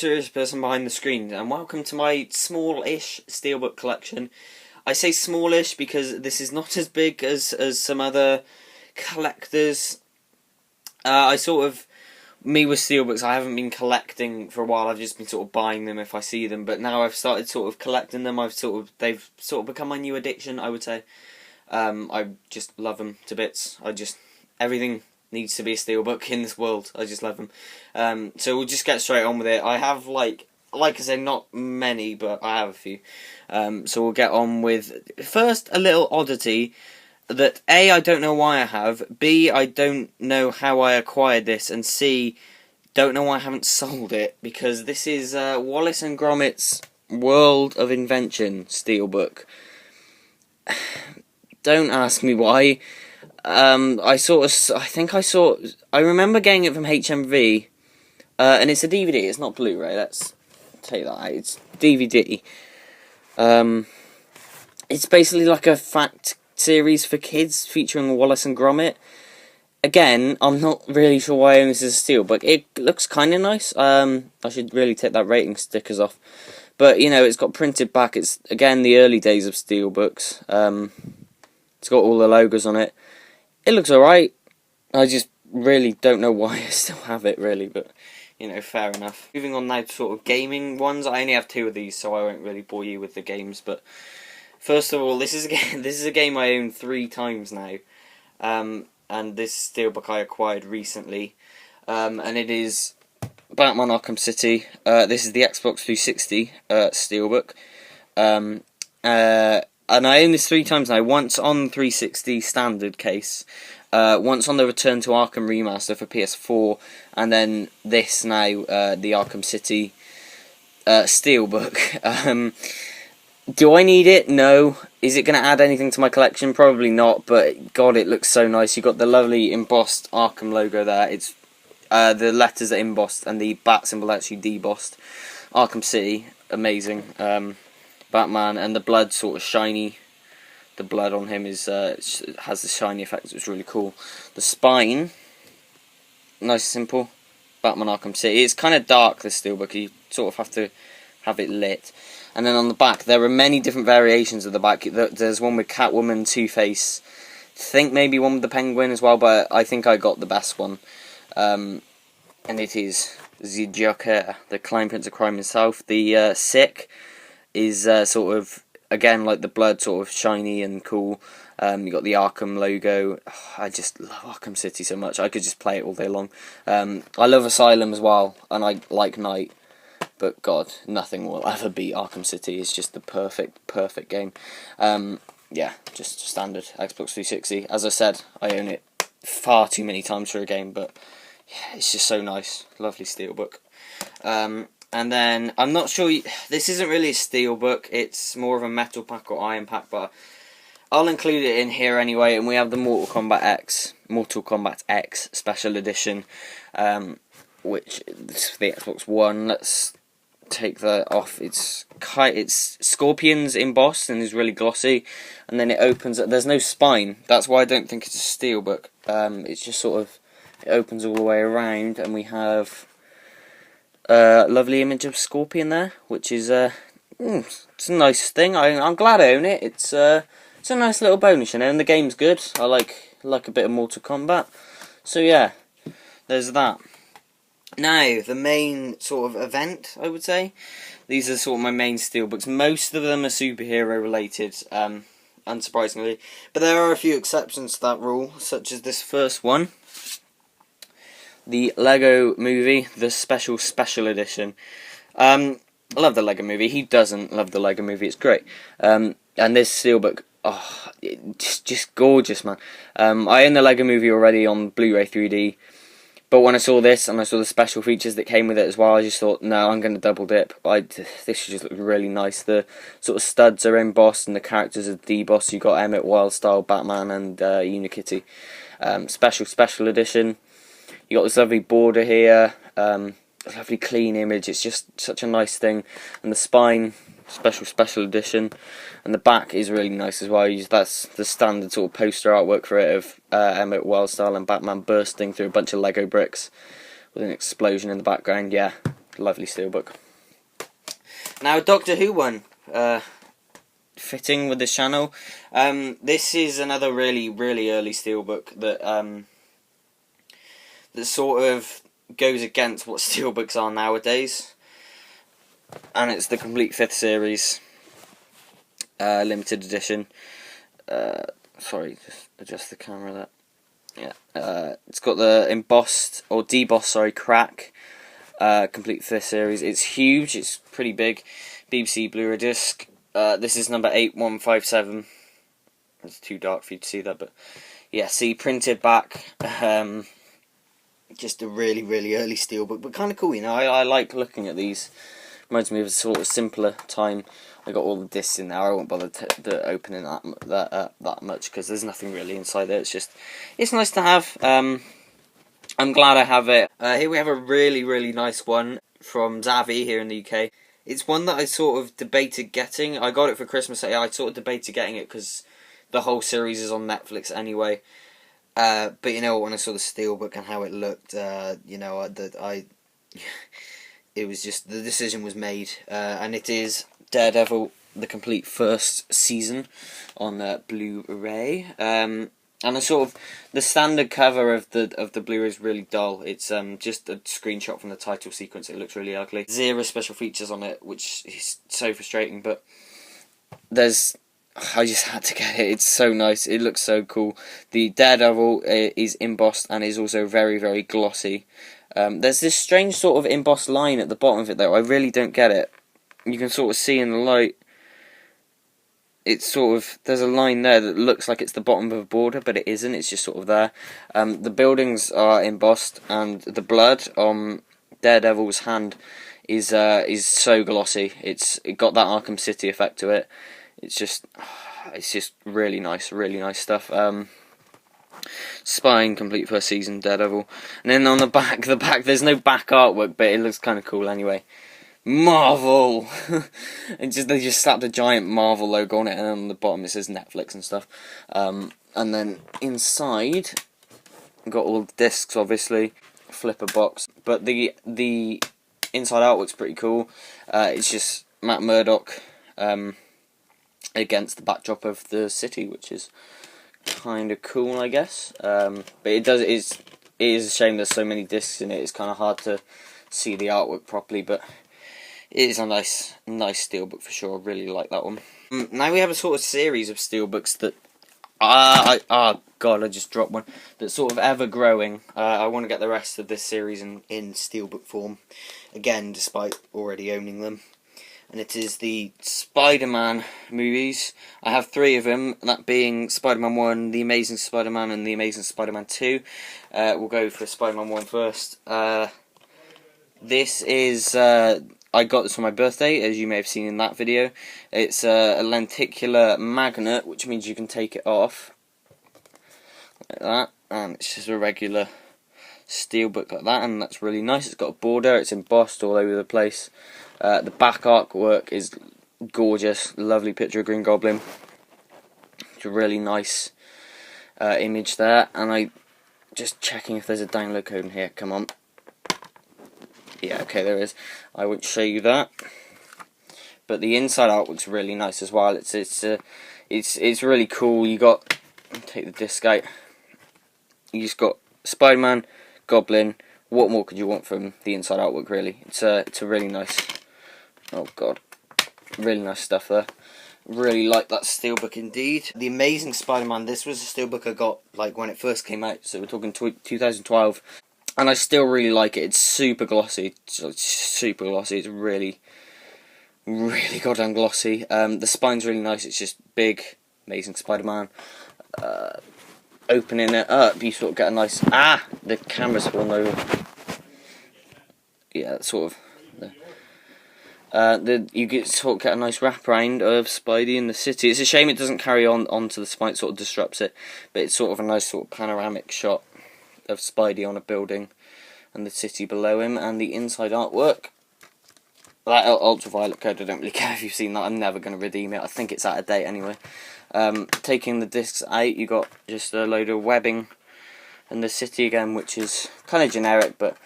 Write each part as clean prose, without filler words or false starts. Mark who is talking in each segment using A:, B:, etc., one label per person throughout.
A: mysterious person behind the screen, and welcome to my small-ish Steelbook collection. I say smallish because this is not as big as some other collectors. Me with Steelbooks, I haven't been collecting for a while. I've just been sort of buying them if I see them, but now I've started sort of collecting them. They've sort of become my new addiction, I would say. I just love them to bits. Everything needs to be a Steelbook in this world. I just love them. So we'll just get straight on with it. I have, like I said, not many, but I have a few. So we'll get on with, first, a little oddity that A, I don't know why I have, B, I don't know how I acquired this, and C, don't know why I haven't sold it, because this is Wallace and Gromit's World of Invention Steelbook. Don't ask me why. I remember getting it from HMV, and it's a DVD, it's not Blu-ray, let's take that out, it's DVD. It's basically like a fact series for kids featuring Wallace and Gromit. Again, I'm not really sure why I own this as a Steelbook. It looks kind of nice. I should really take that rating stickers off. But, you know, it's got printed back. It's, again, the early days of Steelbooks. It's got all the logos on it. It looks alright. I just really don't know why I still have it, really, but, you know, fair enough. Moving on now to sort of gaming ones. I only have 2 of these, so I won't really bore you with the games, but first of all, this is a game I own 3 times now, and this Steelbook I acquired recently, and it is Batman Arkham City. This is the Xbox 360 Steelbook, and I own this 3 times now. Once on 360 standard case, once on the Return to Arkham remaster for PS4, and then this now, the Arkham City Steelbook. Do I need it? No. Is it going to add anything to my collection? Probably not, but God, it looks so nice. You've got the lovely embossed Arkham logo there. It's the letters are embossed and the bat symbol actually debossed. Arkham City, amazing. Batman, and the blood sort of shiny. The blood on him is has the shiny effect. It's really cool. The spine, nice and simple. Batman Arkham City. It's kind of dark, this Steelbook. You sort of have to have it lit. And then on the back, there are many different variations of the back. There's one with Catwoman, Two-Face, think maybe one with the Penguin as well, but I think I got the best one. And it is the Joker, the Clown Prince of Crime himself. The Sick is sort of, again, like the blood, sort of shiny and cool. You got the Arkham logo. Oh, I just love Arkham City so much. I could just play it all day long. I love Asylum as well, and I like Night. But God, nothing will ever beat Arkham City. It's just the perfect game. Yeah, just standard Xbox 360. As I said, I own it far too many times for a game, but yeah, it's just so nice. Lovely Steelbook. And then, I'm not sure, this isn't really a Steelbook, it's more of a metal pack or iron pack, but I'll include it in here anyway. And we have the Mortal Kombat X Special Edition, which is the Xbox One. Let's take that off. It's scorpions embossed and is really glossy, and then it opens up. There's no spine. That's why I don't think it's a Steelbook. It's just sort of, it opens all the way around, and we have a lovely image of Scorpion there, which is it's a nice thing. I'm glad I own it. It's a nice little bonus, you know, and the game's good. I like a bit of Mortal Kombat. So yeah, there's that. Now, the main sort of event, I would say. These are sort of my main Steelbooks. Most of them are superhero related, unsurprisingly. But there are a few exceptions to that rule, such as this first one. The Lego Movie, the special edition. I love the Lego Movie. Who doesn't love the Lego Movie? It's great. And this Steelbook, oh, it's just gorgeous, man. I own the Lego Movie already on Blu-ray 3D. But when I saw this, and I saw the special features that came with it as well, I just thought, no, I'm going to double dip. This should just look really nice. The sort of studs are embossed, and the characters are debossed. You've got Emmett Wild-style Batman and Unikitty. Special edition. You got this lovely border here, a lovely clean image. It's just such a nice thing. And the spine, special edition. And the back is really nice as well. That's the standard sort of poster artwork for it of Emmett Wild-style and Batman bursting through a bunch of Lego bricks with an explosion in the background. Yeah, lovely steelbook. Now, Doctor Who one, fitting with this channel. This is another really early steelbook that that sort of goes against what steelbooks are nowadays, and it's the complete 5th series, limited edition. Sorry, just adjust the camera there. Yeah, it's got the embossed or debossed, crack. Complete 5th series. It's huge. It's pretty big. BBC Blu-ray disc. This is number 8157. It's too dark for you to see that, but yeah. See, printed back. Just a really early steelbook, but kind of cool. You know, I like looking at these. Reminds me of a sort of simpler time. I got all the discs in there. I won't bother opening that much because there's nothing really inside there. It's nice to have. I'm glad I have it. Here we have a really nice one from Zavi here in the UK. It's one that I sort of debated getting. I got it for Christmas. I sort of debated getting it because the whole series is on Netflix anyway. But you know, when I saw the steelbook and how it looked, you know, it was just, the decision was made, and it is Daredevil, the complete 1st season on Blu-ray. And the standard cover of the Blu-ray is really dull. It's just a screenshot from the title sequence. It looks really ugly. 0 special features on it, which is so frustrating. But I just had to get it. It's so nice. It looks so cool. The Daredevil is embossed and is also very glossy. There's this strange sort of embossed line at the bottom of it though. I really don't get it. You can sort of see in the light. It's sort of, there's a line there that looks like it's the bottom of a border, but it isn't. It's just sort of there. The buildings are embossed, and the blood on Daredevil's hand is so glossy. It got that Arkham City effect to it. It's just really nice stuff. Spine, complete 1st season Daredevil, and then on the back there's no back artwork, but it looks kind of cool anyway. Marvel, and they just slapped a giant Marvel logo on it, and on the bottom it says Netflix and stuff. And then inside, got all the discs, obviously, flipper box, but the inside artwork's pretty cool. It's just Matt Murdock against the backdrop of the city, which is kind of cool, I guess. But it is a shame there's so many discs in it. It's kind of hard to see the artwork properly, but it is a nice steelbook for sure. I really like that one. Now we have a sort of series of steelbooks that God, I just dropped one. That's sort of ever growing. I want to get the rest of this series in steelbook form, again, despite already owning them. And it is the Spiderman movies. I have 3 of them, that being Spider-Man 1, The Amazing Spider-Man, and The Amazing Spider-Man 2. We'll go for Spider-Man 1 first. This is, I got this for my birthday, as you may have seen in that video. It's a lenticular magnet, which means you can take it off, like that, and it's just a regular steelbook like that, and that's really nice. It's got a border, it's embossed all over the place. The back artwork is gorgeous, lovely picture of Green Goblin. It's a really nice image there, and I just checking if there's a download code in here. Come on. Yeah, okay, there is. I won't show you that, but the inside artwork's really nice as well. It's really cool. You got, take the disc out. You just got Spider-Man, Goblin. What more could you want from the inside artwork? Really, it's a really nice. Oh God, really nice stuff there. Really like that steelbook indeed. The Amazing Spider-Man. This was a steelbook I got like when it first came out. So we're talking 2012. And I still really like it. It's super glossy. It's super glossy. It's really goddamn glossy. The spine's really nice. It's just big, Amazing Spider-Man. Opening it up, you sort of get a nice... the camera's fallen over. Yeah, that's sort of... you sort of get a nice wraparound of Spidey in the city. It's a shame it doesn't carry on onto the spine. It sort of disrupts it. But it's sort of a nice sort of panoramic shot of Spidey on a building and the city below him, and the inside artwork. That ultraviolet code, I don't really care if you've seen that. I'm never going to redeem it. I think it's out of date anyway. Taking the discs out, you got just a load of webbing and the city again, which is kind of generic, but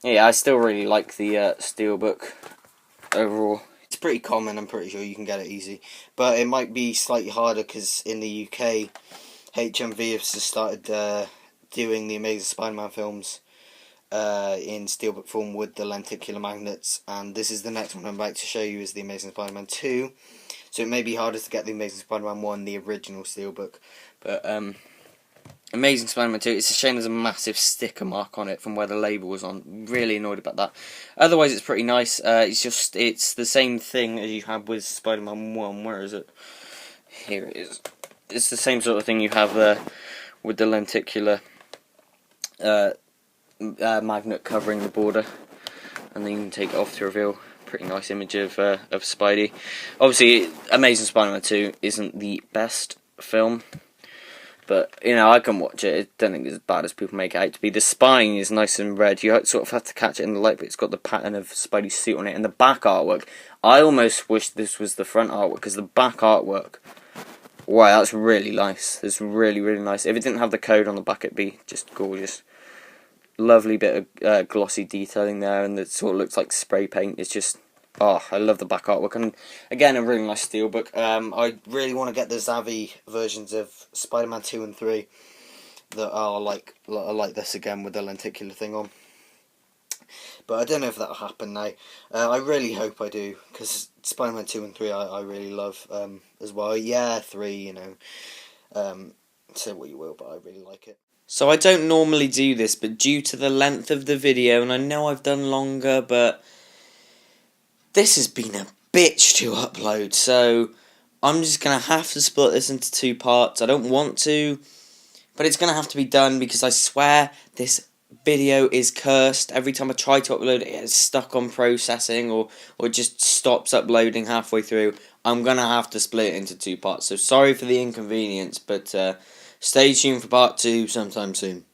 A: Yeah, I still really like the Steelbook overall. It's pretty common, I'm pretty sure you can get it easy. But it might be slightly harder because in the UK, HMV has just started doing the Amazing Spider-Man films in Steelbook form with the lenticular magnets. And this is the next one I'm about to show you is the Amazing Spider-Man 2. So it may be harder to get the Amazing Spider-Man 1, the original Steelbook. But Amazing Spider-Man 2, it's a shame there's a massive sticker mark on it from where the label was on. Really annoyed about that. Otherwise, it's pretty nice. It's the same thing as you had with Spider-Man 1. Where is it? Here it is. It's the same sort of thing you have there with the lenticular magnet covering the border. And then you can take it off to reveal a pretty nice image of Spidey. Obviously, Amazing Spider-Man 2 isn't the best film. But, you know, I can watch it. I don't think it's as bad as people make it out to be. The spine is nice and red. You sort of have to catch it in the light, but it's got the pattern of Spidey's suit on it. And the back artwork, I almost wish this was the front artwork, because the back artwork, wow, that's really nice. It's really, really nice. If it didn't have the code on the back, it'd be just gorgeous. Lovely bit of glossy detailing there, and it sort of looks like spray paint. It's just... oh, I love the back artwork, and again, a really nice Steelbook. I really want to get the Zavi versions of Spider-Man 2 and 3 that are like this again with the lenticular thing on. But I don't know if that'll happen now. I really hope I do, because Spider-Man 2 and 3 I really love as well. Yeah, 3, you know, say what you will, but I really like it. So I don't normally do this, but due to the length of the video, and I know I've done longer, but this has been a bitch to upload, so I'm just going to have to split this into 2 parts. I don't want to, but it's going to have to be done, because I swear this video is cursed. Every time I try to upload it, it's stuck on processing, or it just stops uploading halfway through. I'm going to have to split it into 2 parts, so sorry for the inconvenience, but stay tuned for part 2 sometime soon.